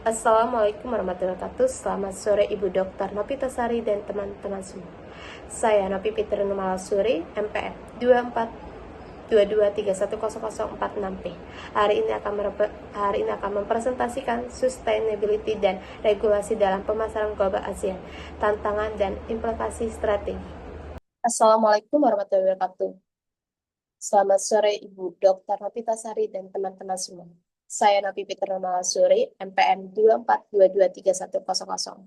Assalamualaikum warahmatullahi wabarakatuh. Selamat sore Ibu Dr. Nopitasari dan teman-teman semua. Saya Nopi Fitri Numalasuri, MPN 2422310046P. Hari ini akan mempresentasikan sustainability dan regulasi dalam pemasaran global ASEAN, tantangan dan implikasi strategi. Assalamualaikum warahmatullahi wabarakatuh. Selamat sore Ibu Dr. Nopitasari dan teman-teman semua. Saya Nopi Fitri Malasuri, MPN 2422310046.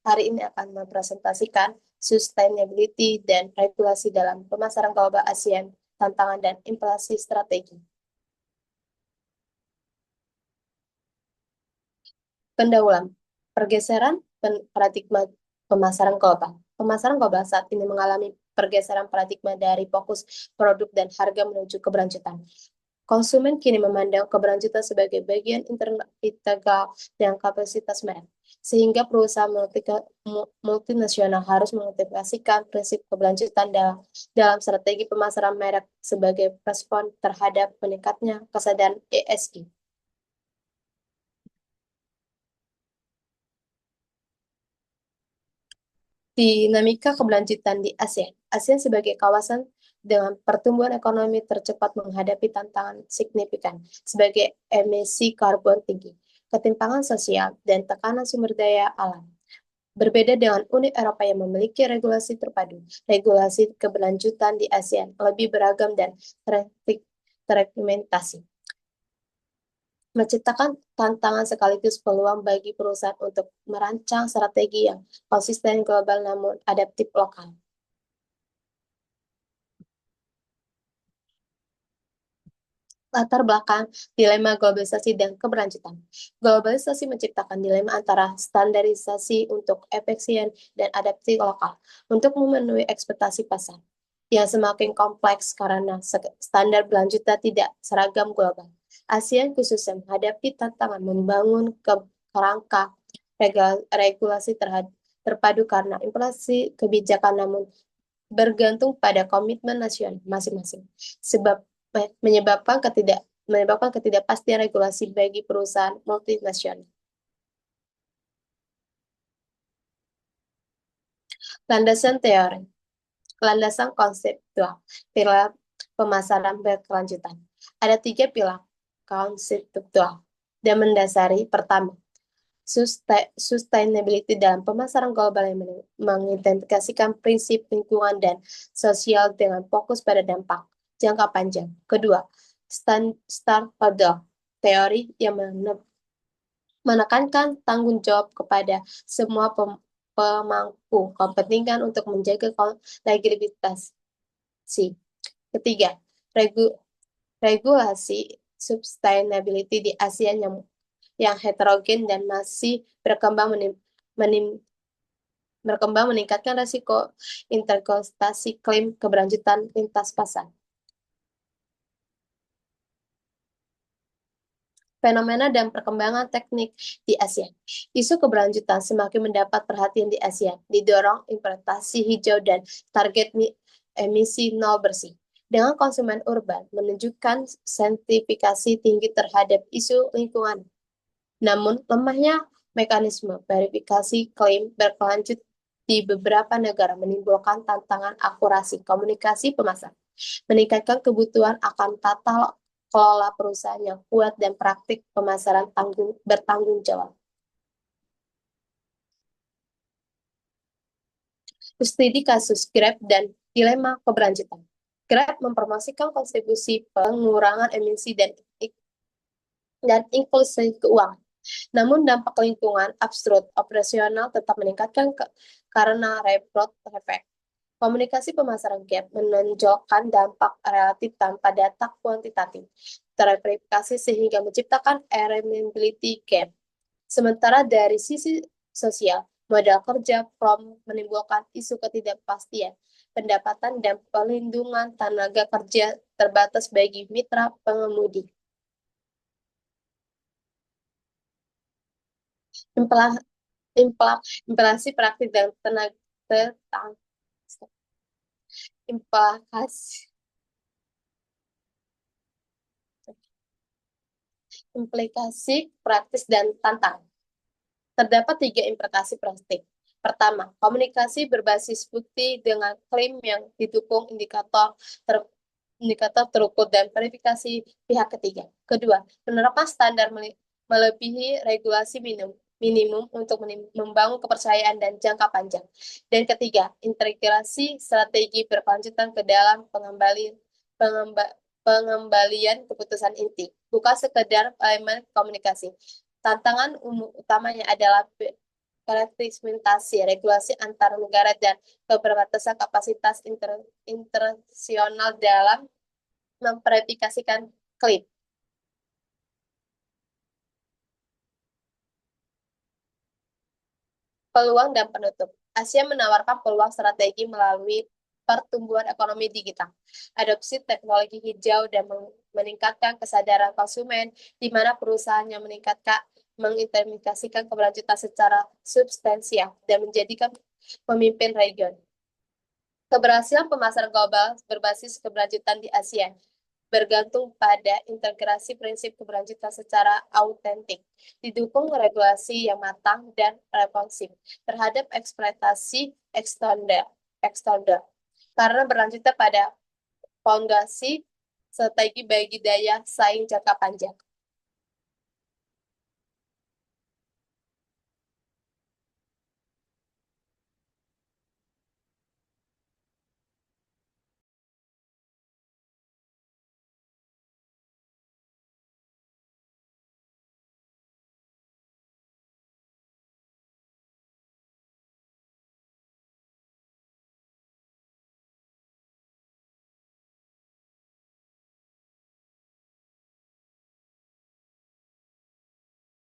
Hari ini akan mempresentasikan sustainability dan regulasi dalam pemasaran global ASEAN, tantangan dan implikasi strategi. Pendahuluan, pergeseran paradigma pemasaran global. Pemasaran global saat ini mengalami pergeseran paradigma dari fokus produk dan harga menuju keberlanjutan. Konsumen kini memandang keberlanjutan sebagai bagian integral dan kapasitas merek, sehingga perusahaan multinasional harus mengintegrasikan prinsip keberlanjutan dalam strategi pemasaran merek sebagai respon terhadap meningkatnya kesadaran ESG. Dinamika keberlanjutan di ASEAN. ASEAN sebagai kawasan dengan pertumbuhan ekonomi tercepat menghadapi tantangan signifikan sebagai emisi karbon tinggi, ketimpangan sosial, dan tekanan sumber daya alam. Berbeda dengan Uni Eropa yang memiliki regulasi terpadu, regulasi keberlanjutan di ASEAN lebih beragam dan terreglementasi, menciptakan tantangan sekaligus peluang bagi perusahaan untuk merancang strategi yang konsisten global namun adaptif lokal. Latar belakang dilema globalisasi dan keberlanjutan. Globalisasi menciptakan dilema antara standarisasi untuk efisien dan adaptasi lokal untuk memenuhi ekspektasi pasar yang semakin kompleks karena standar berlanjutan tidak seragam global. ASEAN khususnya menghadapi tantangan membangun kerangka regulasi terpadu karena inflasi kebijakan namun bergantung pada komitmen nasional masing-masing. Sebab menyebabkan ketidakpastian regulasi bagi perusahaan multinasional. Landasan teori, landasan konseptual, pilar pemasaran berkelanjutan. Ada 3 pilar konseptual dan mendasari. Pertama, sustainability dalam pemasaran global yang mengidentifikasikan prinsip lingkungan dan sosial dengan fokus pada dampak jangka panjang. Kedua, stakeholder teori yang menekankan tanggung jawab kepada semua pemangku kepentingan untuk menjaga legitimitas. Ketiga, regulasi sustainability di ASEAN yang heterogen dan masih berkembang meningkatkan risiko interkontestasi klaim keberlanjutan lintas pasar. Fenomena dan perkembangan teknik di ASEAN. Isu keberlanjutan semakin mendapat perhatian di ASEAN, didorong implementasi hijau dan target emisi nol bersih. Dengan konsumen urban menunjukkan sensitivitas tinggi terhadap isu lingkungan. Namun, lemahnya mekanisme verifikasi klaim berkelanjut di beberapa negara menimbulkan tantangan akurasi komunikasi pemasaran, meningkatkan kebutuhan akan tata kelola perusahaan yang kuat dan praktik pemasaran bertanggung jawab. Studi kasus Grab dan dilema keberlanjutan. Grab mempromosikan kontribusi pengurangan emisi dan inklusi keuangan. Namun dampak lingkungan absurd operasional tetap meningkatkan karena reward effect. Komunikasi pemasaran gap menonjolkan dampak relatif tanpa data kuantitatif terverifikasi sehingga menciptakan reliability gap. Sementara dari sisi sosial, modal kerja from menimbulkan isu ketidakpastian pendapatan dan pelindungan tenaga kerja terbatas bagi mitra pengemudi. Implikasi praktik dan implikasi praktis dan tantangan. Terdapat 3 implikasi praktik. Pertama, komunikasi berbasis bukti dengan klaim yang didukung indikator terukur dan verifikasi pihak ketiga. Kedua, penerapan standar melebihi regulasi minimum untuk membangun kepercayaan dan jangka panjang. Dan ketiga, integrasi strategi berkelanjutan ke dalam pengembalian keputusan inti, bukan sekedar elemen komunikasi. Tantangan utamanya adalah karakterisasi regulasi antar negara dan keterbatasan kapasitas internasional dalam memverifikasikan klaim. Peluang dan penutup. Asia menawarkan peluang strategi melalui pertumbuhan ekonomi digital, adopsi teknologi hijau, dan meningkatkan kesadaran konsumen, di mana perusahaannya mengintegrasikan keberlanjutan secara substansial dan menjadikan pemimpin region. Keberhasilan pemasaran global berbasis keberlanjutan di Asia bergantung pada integrasi prinsip keberlanjutan secara autentik, didukung regulasi yang matang dan responsif terhadap eksploitasi eksternal, karena berlanjutnya pada fondasi strategi bagi daya saing jangka panjang.